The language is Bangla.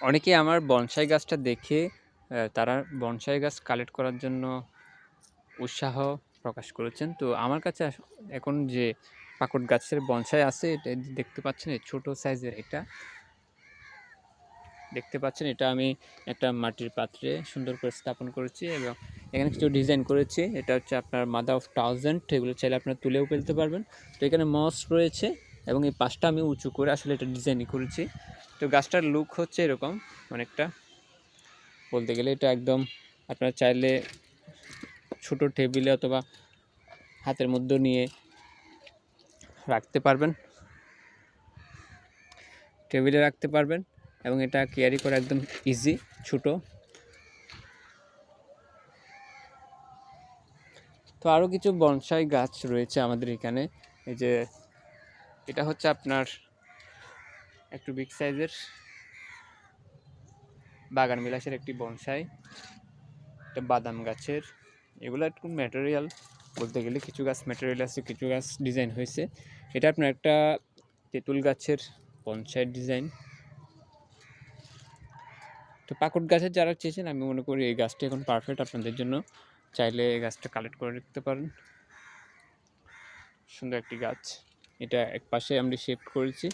অনেকেই আমার বনসাই গাছটা দেখে তারা বনসাই গাছ কালেক্ট করার জন্য উৎসাহ প্রকাশ করেছেন। তো আমার কাছে এখন যে পাকুড় গাছের বনসাই আছে, এটা দেখতে পাচ্ছেন এই ছোট সাইজের এটা দেখতে পাচ্ছেন, এটা আমি একটা মাটির পাত্রে সুন্দর করে স্থাপন করেছি এবং এখানে কিছু ডিজাইন করেছি। এটা হচ্ছে আপনার মাদার অফ থাউজেন্ড, এগুলো চাইলে আপনারা তুলেও ফেলতে পারবেন। তো এখানে মস রয়েছে এবং এই পাশটা আমি উঁচু করে আসলে এটা ডিজাইনই করেছি। তো গাছটার লুক হচ্ছে এরকম, অনেকটা বলতে গেলে এটা একদম আপনারা চাইলে ছোট টেবিলে অথবা হাতের মধ্যে নিয়ে রাখতে পারবেন, টেবিলে রাখতে পারবেন এবং এটা ক্যারি করা একদম ইজি, ছোট। তো আরও কিছু বনসাই গাছ রয়েছে আমাদের এখানে। এই যে এটা হচ্ছে আপনার একটু বিগ সাইজের বাগান বিলাসের একটি বনসাই, এটা বাদাম গাছের। এগুলো একটু ম্যাটেরিয়াল বলতে গেলে, কিছু গাছ ম্যাটেরিয়াল আছে, কিছু গাছ ডিজাইন হয়েছে। এটা আপনার একটা তেঁতুল গাছের বনসাই ডিজাইন। তো পাকুড় গাছের যারা চেয়েছেন, আমি মনে করি এই গাছটি এখন পারফেক্ট আপনাদের জন্য। চাইলে এই গাছটা কালেক্ট করে রাখতে পারেন। সুন্দর একটি গাছ, এটা এক পাশে আমি শেপ করেছি